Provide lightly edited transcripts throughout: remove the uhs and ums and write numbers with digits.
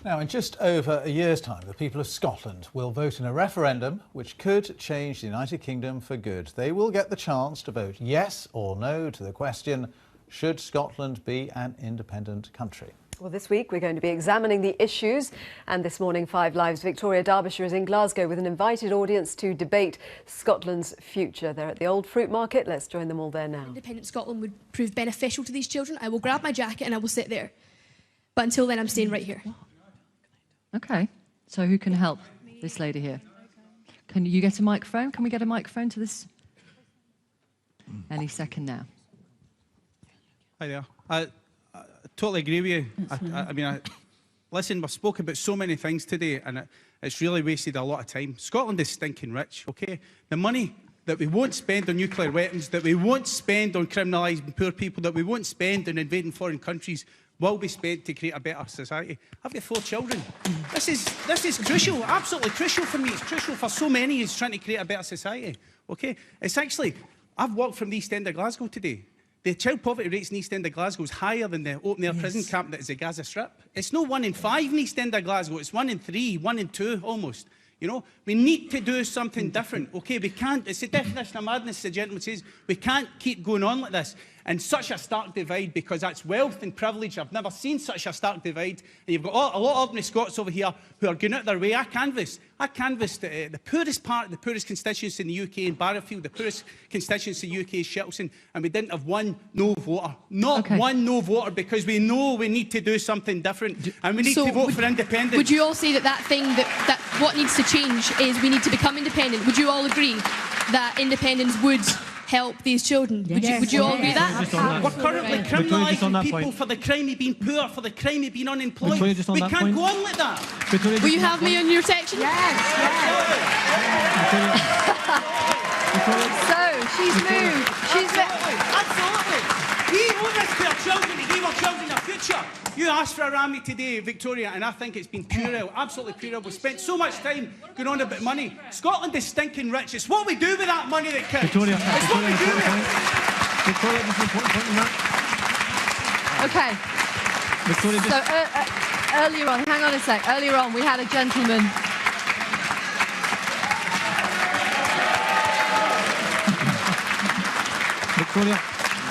Now, in just over a year's time, the people of Scotland will vote in a referendum which could change the United Kingdom for good. They will get the chance to vote yes or no to the question, should Scotland be an independent country? Well, this week we're going to be examining the issues, and this morning 5 Live's Victoria Derbyshire is in Glasgow with an invited audience to debate Scotland's future. They're at the Old Fruit Market. Let's join them all there now. Independent Scotland would prove beneficial to these children. I will grab my jacket and I will sit there. But until then, I'm staying right here. Okay, so who can help this lady here? Can you get a microphone? Can we get a microphone to this? Any second now. Hi there. I totally agree with you. I mean, listen, we've spoken about so many things today, and it's really wasted a lot of time. Scotland is stinking rich, okay? The money that we won't spend on nuclear weapons, that we won't spend on criminalising poor people, that we won't spend on invading foreign countries, will be spent to create a better society. I've got 4 children. This is crucial, absolutely crucial for me. It's crucial for so many who's trying to create a better society. Okay? It's actually, I've walked from the East End of Glasgow today. The child poverty rates in the East End of Glasgow is higher than the open-air prison camp that is the Gaza Strip. It's no 1 in 5 in the East End of Glasgow. It's 1 in 3, 1 in 2 almost. You know, we need to do something different, okay? We can't, it's the definition of madness, the gentleman says. We can't keep going on like this. And such a stark divide, because that's wealth and privilege. I've never seen such a stark divide. And you've got a lot of ordinary Scots over here who are going out their way. I canvassed the poorest part, the poorest constituency in the UK in Barrowfield, the poorest constituency in the UK is Shettleston, and we didn't have one no voter. Not one no voter, because we know we need to do something different, and we need to vote for independence. Would you all say that that what needs to change is we need to become independent? Would you all agree that independence would help these children? Yes. Would you all agree that? We're currently criminalising people for the crime of being poor, for the crime of being unemployed. We can't go on like that. Will you have me on your section? Yes. So, she's moved. Absolutely. We owe this to our children, to give our children a future. You asked for a Rammy today, Victoria, and I think it's been puerile, absolutely puerile. We've spent so much time going on about money. Scotland is stinking rich. It's what we do with that money that counts. Victoria, it's what we do with it. Victoria, this is an important point on that. Okay. Victoria, So, earlier on, hang on a sec. Earlier on, we had a gentleman. Victoria,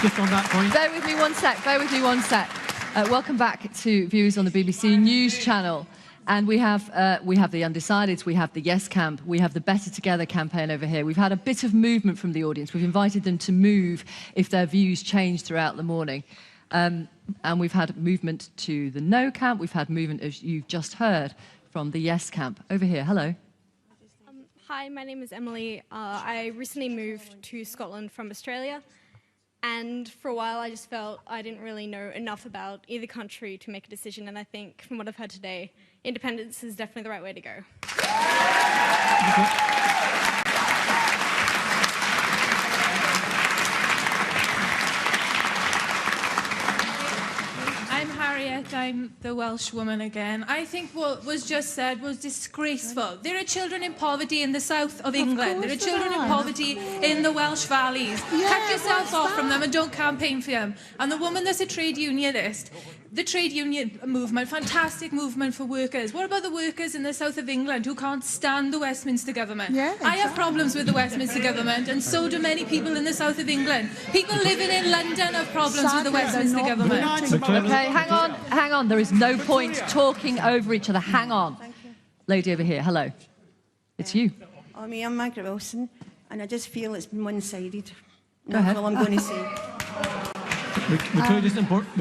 just on that point. Bear with me one sec. Bear with me one sec. Welcome back to Views on the BBC News Channel. And we have the Undecideds, we have the Yes Camp, we have the Better Together campaign over here. We've had a bit of movement from the audience. We've invited them to move if their views change throughout the morning. And we've had movement to the No Camp. We've had movement, as you've just heard, from the Yes Camp. Over here, hello. Hi, my name is Emily. I recently moved to Scotland from Australia. And for a while, I just felt I didn't really know enough about either country to make a decision. And I think, from what I've heard today, independence is definitely the right way to go. I'm Harriet. I'm the Welsh woman again. I think what was just said was disgraceful. There are children in poverty in the south of England. There are children in poverty in the Welsh valleys. Cut yourself off from them and don't campaign for them. And the woman that's a trade unionist, the trade union movement, fantastic movement for workers. What about the workers in the south of England who can't stand the Westminster government? I have problems with the Westminster government, and so do many people in the south of England. People living in London have problems with the Westminster government. Okay, hang on. There is no point talking over each other. Hang on. Lady over here, hello. It's you. I'm Margaret Wilson, and I just feel it's been one-sided. Go ahead. That's all I'm going to say. Victoria, an important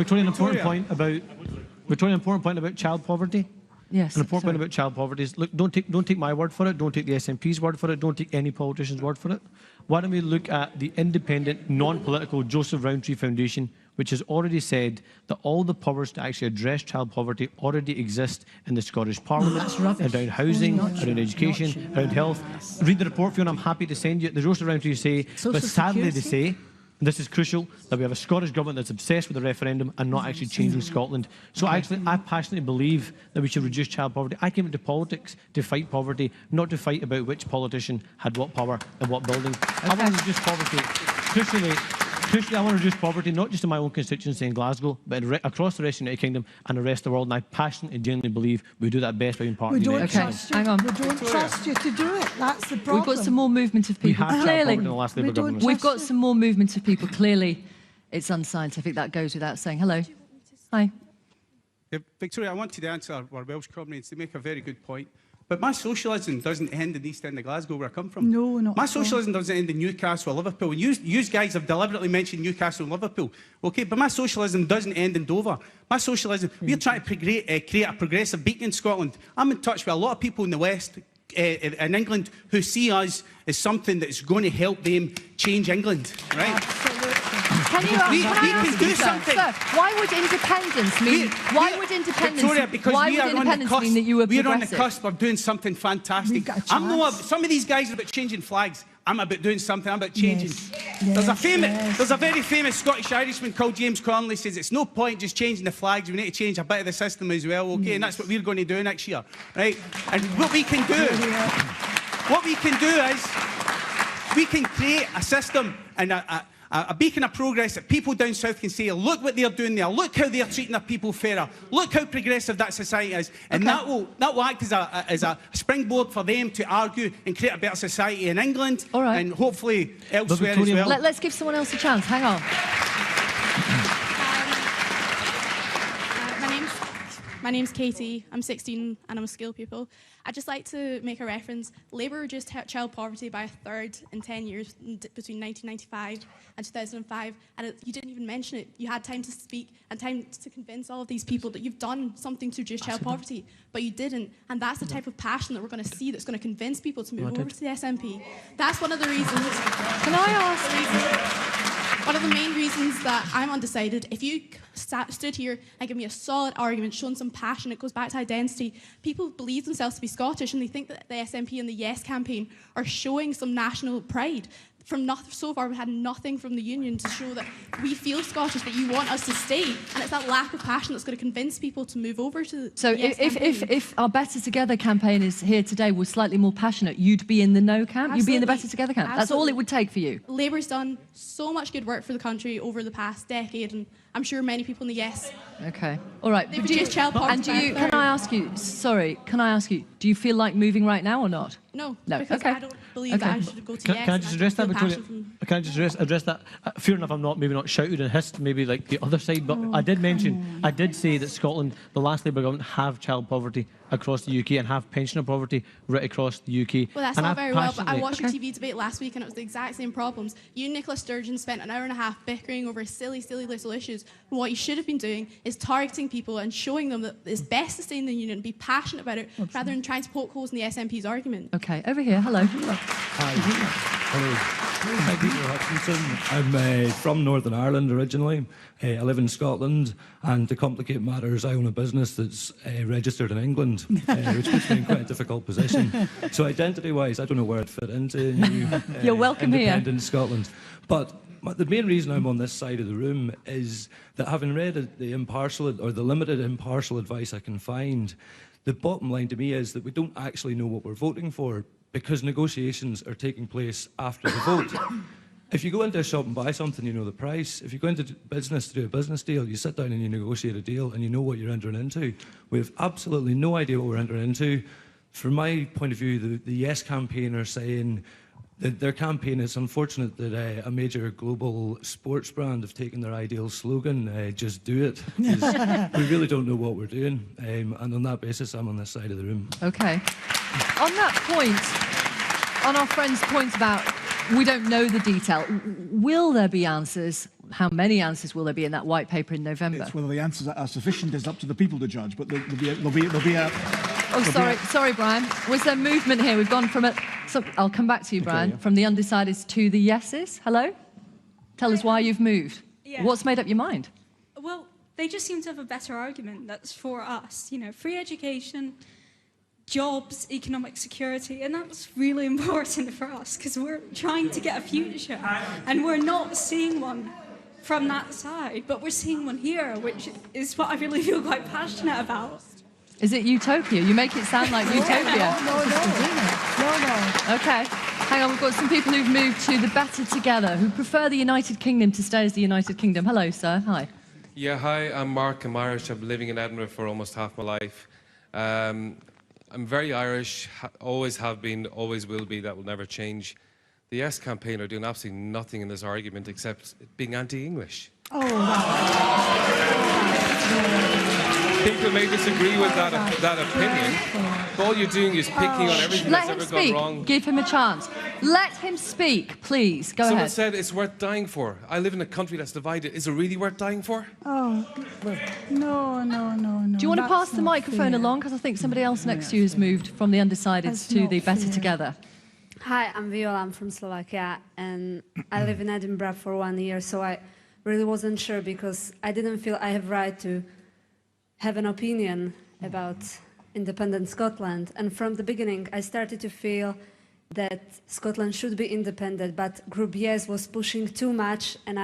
point about child poverty. Yes. An important point about child poverty is, look, don't take my word for it, don't take the SNP's word for it, don't take any politician's word for it. Why don't we look at the independent, non-political Joseph Rowntree Foundation, which has already said that all the powers to actually address child poverty already exist in the Scottish Parliament, around housing, around education, around health. Read the report, Fiona, I'm happy to send you. The Joseph Rowntree say, but sadly they say, and this is crucial, that we have a Scottish government that's obsessed with the referendum and not actually changing Scotland. So I passionately believe that we should reduce child poverty. I came into politics to fight poverty, not to fight about which politician had what power and what building. I want to reduce poverty. Crucially, I want to reduce poverty, not just in my own constituency in Glasgow, but across the rest of the United Kingdom and the rest of the world. And I passionately and genuinely believe we do that best by being part We of the don't United Kingdom. trust you. Hang on. We don't trust you to do it. That's the problem. We've got some more movement of We people. have child Clearly, poverty in the last Labour We don't government. we've got some more movement of people. Clearly, it's unscientific. That goes without saying. Hello. Hi. Yeah, Victoria, I wanted to answer our Welsh comrades. They make a very good point. But my socialism doesn't end in the East End of Glasgow, where I come from. No, not My at all. socialism doesn't end in Newcastle or Liverpool. And you guys have deliberately mentioned Newcastle and Liverpool. Okay, but my socialism doesn't end in Dover. My socialism, we're trying to create a progressive beacon in Scotland. I'm in touch with a lot of people in the West, in England, who see us as something that's going to help them change England, right? Can you ask, We can I can ask do you, sir, something. sir, why would independence mean? Why would independence? Victoria, because why we would are on the independence cusp. mean that you were We're on the progressive? cusp of doing something fantastic. We've got a I'm not. chance. Some of these guys are about changing flags. I'm about doing something. I'm about changing. Yes, There's a very famous Scottish Irishman called James Connolly says it's no point just changing the flags. We need to change a bit of the system as well. Okay, and that's what we're going to do next year, right? And what we can do is we can create a system and a beacon of progress that people down south can say, look what they're doing there, look how they're treating their people fairer, look how progressive that society is, and that will act as a springboard for them to argue and create a better society in England and hopefully elsewhere as well. Let's give someone else a chance. Hang on. My name's Katie. I'm 16 and I'm a skilled pupil. I'd just like to make a reference. Labour reduced child poverty by a third in 10 years between 1995 and 2005, and you didn't even mention it. You had time to speak and time to convince all of these people that you've done something to reduce child poverty, but you didn't, and that's the type of passion that we're going to see that's going to convince people to move over to the SNP. That's one of the reasons. Can I ask? One of the main reasons that I'm undecided, if you stood here and give me a solid argument, showing some passion, it goes back to identity. People believe themselves to be Scottish and they think that the SNP and the Yes campaign are showing some national pride. So far, we had nothing from the union to show that we feel Scottish, that you want us to stay. And it's that lack of passion that's going to convince people to move over to So the Yes campaign. if our Better Together campaign is here today was slightly more passionate, you'd be in the No camp? You'd be in the Better Together camp? That's all it would take for you? Labour's done so much good work for the country over the past decade, and I'm sure many people in the Yes. Okay. All right. They've reduced child poverty. And can I ask you, do you feel like moving right now or not? No, No. because Okay. I don't believe that I should go to Yes. Can I just address that, Victoria? Victoria? Can I just address that? Fair enough, I'm maybe not shouted and hissed, maybe like the other side, but I did say that Scotland, the last Labour government, have child poverty across the UK and have pensioner poverty right across the UK. Well, that's and not I've very well, but I passionately- watched your TV debate last week and it was the exact same problems. You and Nicola Sturgeon spent an hour and a half bickering over silly little issues. And what you should have been doing is targeting people and showing them that it's best to stay in the union and be passionate about it rather than trying to poke holes in the SNP's argument. Okay, over here. Hello. Hello. I'm Peter Hutchinson. I'm from Northern Ireland originally. I live in Scotland, and to complicate matters, I own a business that's registered in England, which puts me in quite a difficult position. So identity-wise, I don't know where I'd fit into new You're welcome here. independent Scotland. But the main reason I'm on this side of the room is that having read the impartial or the limited impartial advice I can find, the bottom line to me is that we don't actually know what we're voting for, because negotiations are taking place after the vote. If you go into a shop and buy something, you know the price. If you go into business to do a business deal, you sit down and you negotiate a deal and you know what you're entering into. We have absolutely no idea what we're entering into. From my point of view, the Yes campaign are saying that their campaign, it's unfortunate that a major global sports brand have taken their ideal slogan, just do it. We really don't know what we're doing. And on that basis, I'm on this side of the room. Okay. On that point, on our friend's point about we don't know the detail, will there be answers? How many answers will there be in that white paper in November? It's whether the answers are sufficient is up to the people to judge, but there'll be a... Oh, sorry, Brian. Was there movement here? We've gone from I'll come back to you, Brian, from the undecideds to the yeses. Hello? Tell us why you've moved. Yeah. What's made up your mind? Well, they just seem to have a better argument that's for us. You know, free education, jobs, economic security, and that's really important for us because we're trying to get a future and we're not seeing one from that side, but we're seeing one here, which is what I really feel quite passionate about. Is it utopia? You make it sound like utopia. No. Okay. Hang on, we've got some people who've moved to the Better Together, who prefer the United Kingdom to stay as the United Kingdom. Hello, sir. Hi. Yeah, hi, I'm Mark. I'm Irish. I've been living in Edinburgh for almost half my life. I'm very Irish, always have been, always will be. That will never change. The Yes campaign are doing absolutely nothing in this argument except being anti-English. People may disagree with that opinion, but all you're doing is picking on everything that's ever gone wrong. Give him a chance. Let him speak, please. Go Someone ahead. said it's worth dying for. I live in a country that's divided. Is it really worth dying for? Oh, no. Do you want to pass the microphone fair. along? Because I think somebody else next to you has moved from the Undecideds to the Better Together. Hi, I'm Viola. I'm from Slovakia, and I live in Edinburgh for 1 year, so I really wasn't sure because I didn't feel I have right to have an opinion about independent Scotland. And from the beginning, I started to feel that Scotland should be independent, but Group Yes was pushing too much, and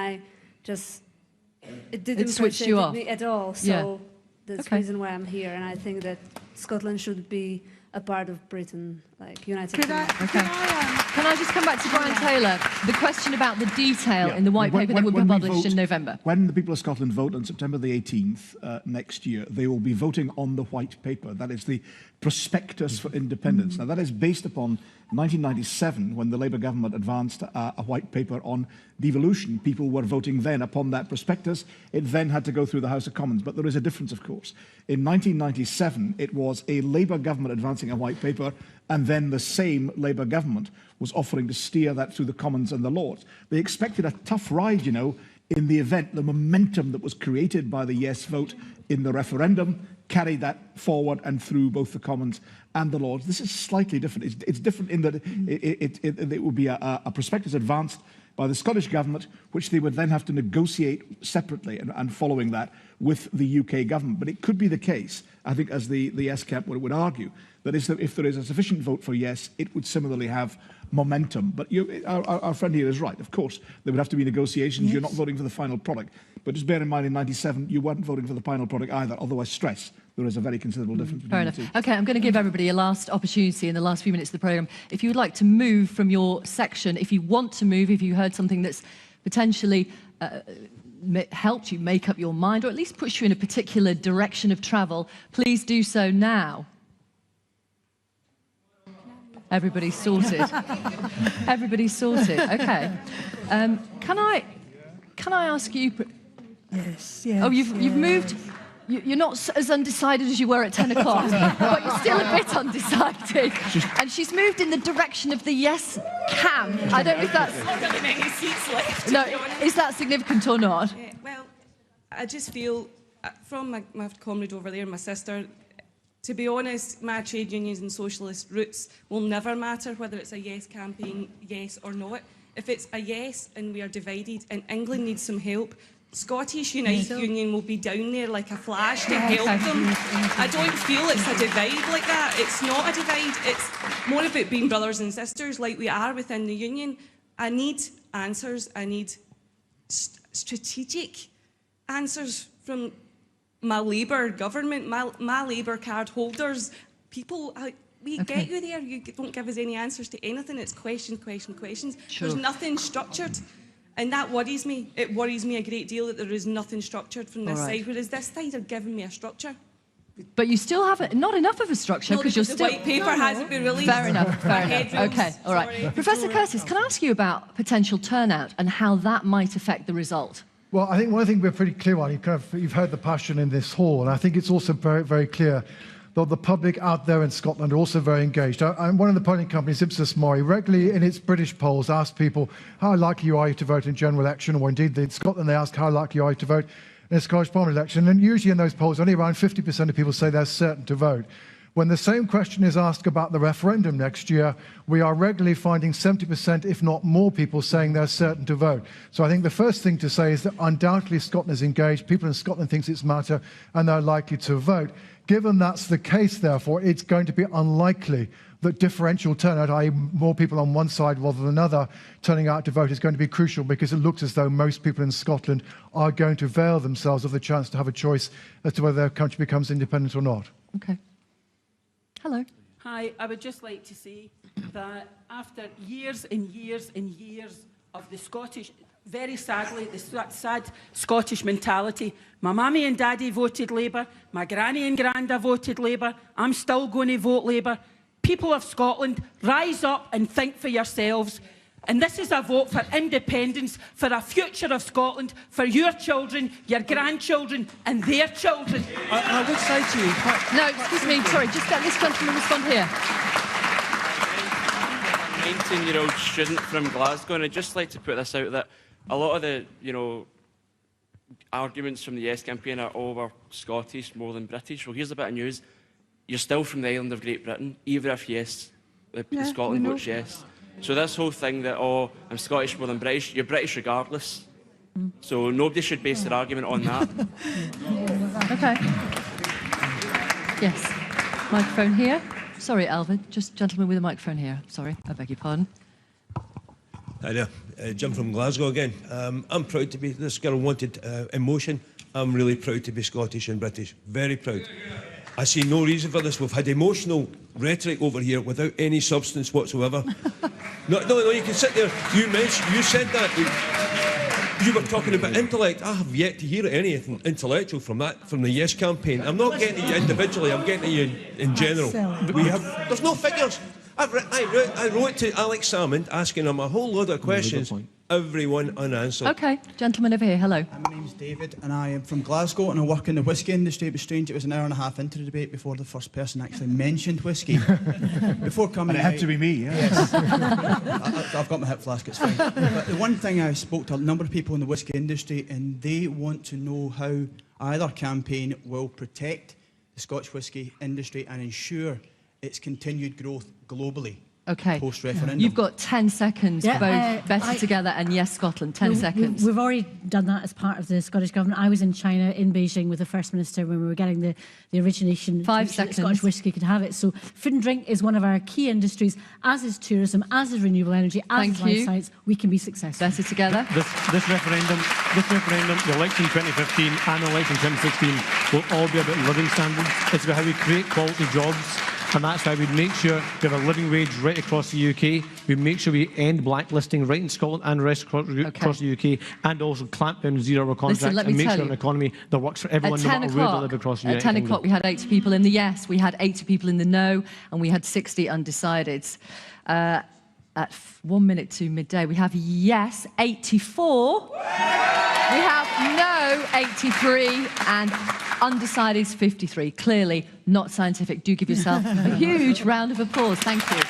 it didn't switched you off me at all. So that's the reason why I'm here, and I think that Scotland should be a part of Britain, like United Kingdom. Can I just come back to Brian Taylor? The question about the detail in the white paper that will be published in November. When the people of Scotland vote on September the 18th next year, they will be voting on the white paper. That is the prospectus for independence. Now, that is based upon 1997, when the Labour government advanced a white paper on devolution. People were voting then upon that prospectus. It then had to go through the House of Commons. But there is a difference, of course. In 1997, it was a Labour government advancing a white paper, and then the same Labour government was offering to steer that through the Commons and the Lords. They expected a tough ride, you know, in the event the momentum that was created by the yes vote in the referendum carried that forward and through both the Commons and the Lords. This is slightly different. It's different in that it would be a prospectus advanced by the Scottish Government, which they would then have to negotiate separately and following that with the UK Government. But it could be the case, I think, as the Yes camp would argue, that if there is a sufficient vote for yes, it would similarly have momentum. But our friend here is right. Of course, there would have to be negotiations. Yes. You're not voting for the final product. But just bear in mind, in 97, you weren't voting for the final product either, although I stress there is a very considerable difference between the two. Okay, I'm going to give everybody a last opportunity in the last few minutes of the programme. If you would like to move from your section, if you want to move, if you heard something that's potentially helped you make up your mind, or at least push you in a particular direction of travel, please do so now. Everybody's sorted. Everybody's sorted. Okay. Can I ask you? Yes. Oh, you've moved. You're not as undecided as you were at 10 o'clock, but you're still a bit undecided. And she's moved in the direction of the yes camp. I don't know if that's. Not really many seats left. No, is that significant or not? Well, I just feel, from my comrade over there, my sister, to be honest, my trade unions and socialist roots will never matter whether it's a yes campaign, yes or not. If it's a yes and we are divided and England needs some help, Scottish United Union will be down there like a flash to help them. I don't feel it's a divide like that. It's not a divide. It's more about being brothers and sisters like we are within the union. I need answers. I need strategic answers from my Labour government, my Labour card holders. People, we get you there. You don't give us any answers to anything. It's questions. Sure. There's nothing structured. And that worries me. It worries me a great deal that there is nothing structured from this side, whereas this side are giving me a structure. But you still have not enough of a structure because you're the still. white paper hasn't been released. Fair enough. Okay, all right. Sorry. Professor Curtis, can I ask you about potential turnout and how that might affect the result? Well, I think one thing we're pretty clear on, you've heard the passion in this hall, and I think it's also very, very clear that the public out there in Scotland are also very engaged. One of the polling companies, Ipsos Mori, regularly in its British polls asked people how likely are you to vote in general election, or indeed in Scotland they ask how likely are you to vote in a Scottish Parliament election, and usually in those polls only around 50% of people say they're certain to vote. When the same question is asked about the referendum next year, we are regularly finding 70%, if not more, people saying they're certain to vote. So I think the first thing to say is that undoubtedly Scotland is engaged, people in Scotland think it's a matter, and they're likely to vote. Given that's the case, therefore, it's going to be unlikely that differential turnout, i.e. more people on one side rather than another turning out to vote, is going to be crucial, because it looks as though most people in Scotland are going to avail themselves of the chance to have a choice as to whether their country becomes independent or not. Okay. Hello. Hi, I would just like to say that after years and years and years of the Scottish, very sadly, the sad Scottish mentality, my mammy and daddy voted Labour, my granny and granda voted Labour, I'm still going to vote Labour. People of Scotland, rise up and think for yourselves. And this is a vote for independence, for a future of Scotland, for your children, your grandchildren and their children. I would say to you... No, excuse me, sorry, just let this gentleman respond here. 19-year-old student from Glasgow, and I'd just like to put this out that a lot of the, arguments from the Yes campaign are over Scottish more than British. Well, here's a bit of news. You're still from the island of Great Britain, even if Scotland votes yes. So this whole thing that, oh, I'm Scottish more than British, you're British regardless. So nobody should base their argument on that. Okay. Yes. Microphone here. Sorry, Alvin. Just gentleman with a microphone here. Sorry, I beg your pardon. Hi there. Jim from Glasgow again. I'm proud to be... This girl wanted emotion. I'm really proud to be Scottish and British. Very proud. I see no reason for this. We've had emotional rhetoric over here without any substance whatsoever. No, you can sit there. You said that. You were talking about intellect. I have yet to hear anything intellectual from the Yes campaign. I'm not getting at you individually. I'm getting at you in general. There's no figures. I wrote to Alex Salmond asking him a whole load of questions. Everyone unanswered. Okay, gentleman over here. Hello. My name's David, and I am from Glasgow, and I work in the whisky industry. It was strange. It was an hour and a half into the debate before the first person actually mentioned whisky. Before coming, and it had to be me. Yeah. Yes. I've got my hip flask. It's fine. But the one thing, I spoke to a number of people in the whisky industry, and they want to know how either campaign will protect the Scotch whisky industry and ensure its continued growth globally. Okay. Post-referendum. You've got 10 seconds for both Better Together and Yes Scotland. 10 seconds. We've already done that as part of the Scottish Government. I was in China, in Beijing, with the First Minister when we were getting the origination. 5 seconds. Scottish whisky could have it. So food and drink is one of our key industries, as is tourism, as is renewable energy, as is life science. We can be successful. Better Together. This referendum, the election 2015 and the election 2016 will all be about living standards. It's about how we create quality jobs. And that's why we make sure we have a living wage right across the UK. We make sure we end blacklisting right in Scotland and the rest across the UK, and also clamp down zero-hour contracts and make sure an economy that works for everyone, no matter where they live across the UK. At 10 o'clock, we had 80 people in the yes, we had 80 people in the no, and we had 60 undecideds. At 1 minute to midday, we have yes 84, we have no 83, and undecideds 53. Clearly not scientific. Do give yourself a huge round of applause. Thank you.